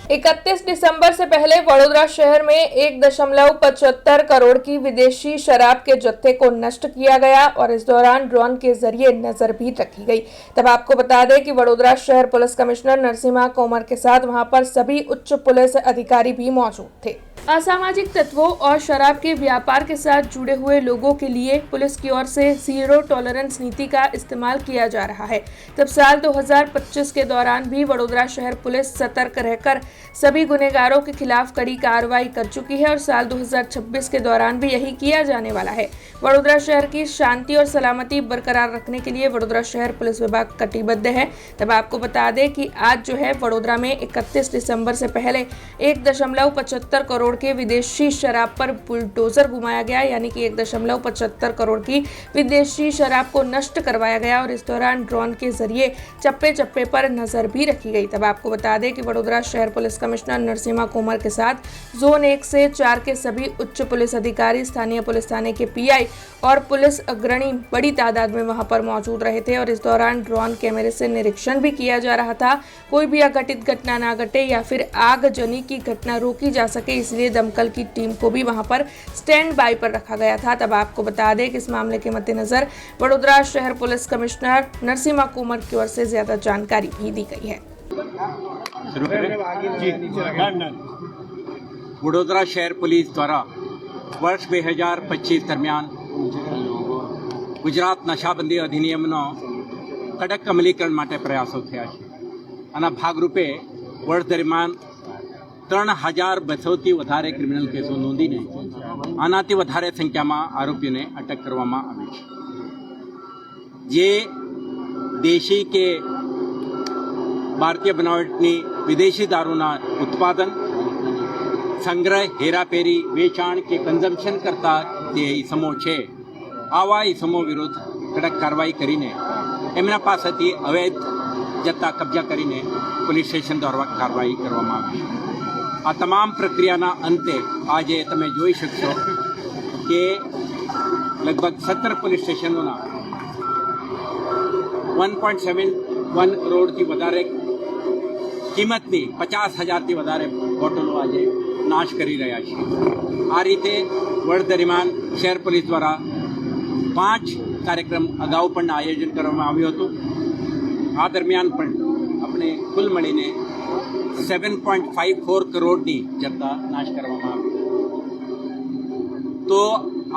31 दिसंबर से पहले वडोदरा शहर में 1.75 करोड़ की विदेशी शराब के जत्थे को नष्ट किया गया और इस दौरान ड्रोन के जरिए नजर भी रखी गई। तब आपको बता दें कि वडोदरा शहर पुलिस कमिश्नर नरसिम्हा कोमर के साथ वहां पर सभी उच्च पुलिस अधिकारी भी मौजूद थे। असामाजिक तत्वों और शराब के व्यापार के साथ जुड़े हुए लोगों के लिए पुलिस की ओर से जीरो टॉलरेंस नीति का इस्तेमाल किया जा रहा है। तब साल 2025 के दौरान भी वडोदरा शहर पुलिस सतर्क रहकर सभी गुनहगारों के खिलाफ कड़ी कार्रवाई कर चुकी है और साल 2026 के दौरान भी यही किया जाने वाला है। वडोदरा शहर की शांति और सलामती बरकरार रखने के लिए वडोदरा शहर पुलिस विभाग कटिबद्ध है। तब आपको बता दें कि आज जो है वडोदरा में 31 दिसंबर से पहले 1.75 करोड़ के विदेशी शराब पर बुलडोजर घुमाया गया, यानी कि 1.75 करोड़ की विदेशी शराब को नष्ट करवाया गया और इस दौरान ड्रोन के जरिए चप्पे चप्पे पर नजर भी रखी गई। तब आपको बता दें कि वडोदरा शहर पुलिस कमिश्नर नरसिम्हा कोमर के साथ जोन 1 से 4 के सभी उच्च पुलिस अधिकारी, स्थानीय पुलिस थाने के पीआई और पुलिस अग्रणी बड़ी तादाद में वहां पर मौजूद रहे थे और इस दौरान ड्रोन कैमरे से निरीक्षण भी किया जा रहा था। कोई भी अघटित घटना ना घटे या फिर आगजनी की घटना रोकी जा सके, इसलिए दमकल की टीम को भी वहां पर स्टैंड बाय पर रखा गया था। तब आपको बता दें कि इस मामले के मद्देनजर वडोदरा शहर पुलिस कमिश्नर नरसिम्हा कोमर की ओर से ज्यादा जानकारी भी दी गई है। वडोदरा शहर पुलिस द्वारा વર્ષ 2025 દરમિયાન ગુજરાત નશાબંધી અધિનિયમનો કડક અમલીકરણ માટે પ્રયાસો થયા છે। આના ભાગરૂપે વર્ષ દરમિયાન 3200થી વધારે ક્રિમિનલ કેસો નોંધીને આનાથી વધારે સંખ્યામાં આરોપીઓને અટક કરવામાં આવી છે। જે દેશી કે ભારતીય બનાવટની વિદેશી દારૂના ઉત્પાદન, સંગ્રહ, હેરાફેરી, વેચાણ કે કન્ઝમ્પશન કરતા જે ઇસમો છે, આવા ઇસમો વિરુદ્ધ કડક કાર્યવાહી કરીને એમના પાસેથી અવૈધ જથ્થા કબજા કરીને પોલીસ સ્ટેશન દ્વારા કાર્યવાહી કરવામાં આવી છે। આ તમામ પ્રક્રિયાના અંતે આજે તમે જોઈ શકશો કે લગભગ 17 પોલીસ સ્ટેશનોના 1.71 કરોડથી વધારે કિંમતની 50,000થી વધારે બોટલો આજે નાશ કરી રહ્યા છે। આ રીતે વર્ષ દરમિયાન શહેર પોલીસ દ્વારા 5 કાર્યક્રમ અગાઉ પણ આયોજન કરવામાં આવ્યું હતું। આ દરમિયાન પણ આપણે કુલ મળીને 7.54 કરોડની જથ્થા નાશ કરવામાં આવી। તો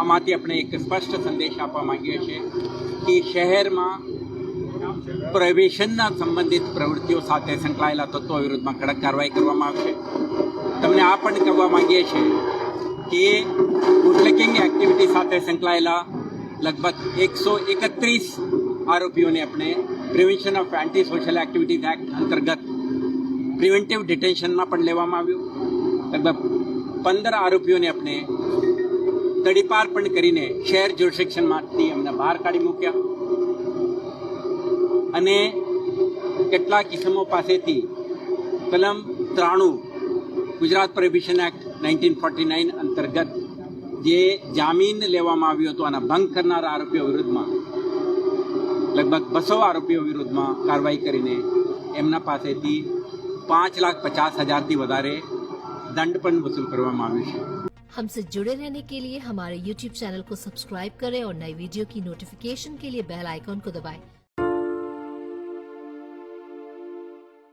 આમાંથી આપણે એક સ્પષ્ટ સંદેશ આપવા માંગીએ છીએ કે શહેરમાં પ્રોહિબિશનના સંબંધિત પ્રવૃત્તિઓ સાથે સંકળાયેલા તત્વો વિરુદ્ધમાં કડક કાર્યવાહી કરવામાં આવશે। તમને આ પણ કહેવા માંગીએ છીએ કે બુટલેગિંગ એક્ટિવિટી સાથે સંકળાયેલા લગભગ 131 આરોપીઓને આપણે prevention of anti social activities act અંતર્ગત પ્રિવેન્ટિવ ડિટેન્શનમાં પણ લેવામાં આવ્યું। લગભગ 15 આરોપીઓને આપણે તડીપાર પણ કરીને શહેર જ્યુરિસ્ડિક્શનમાંથી એમને બહાર કાઢી મૂક્યા અને કેટલાક ઇસમો પાસેથી કલમ 93 ગુજરાત પ્રોહિબિશન એક્ટ 1949 અંતર્ગત જે જામીન લેવામાં આવ્યો હતો આના ભંગ કરનારા આરોપીઓ વિરુદ્ધમાં લગભગ 200 આરોપીઓ વિરુદ્ધમાં કાર્યવાહી કરીને એમના પાસેથી 5,50,000થી વધારે દંડ પણ વસૂલ કરવામાં આવ્યો છે। हमसे जुड़े रहने के लिए हमारे YouTube चैनल को सब्सक्राइब करें और नई वीडियो की नोटिफिकेशन के लिए बेल आइकॉन को दबाएं।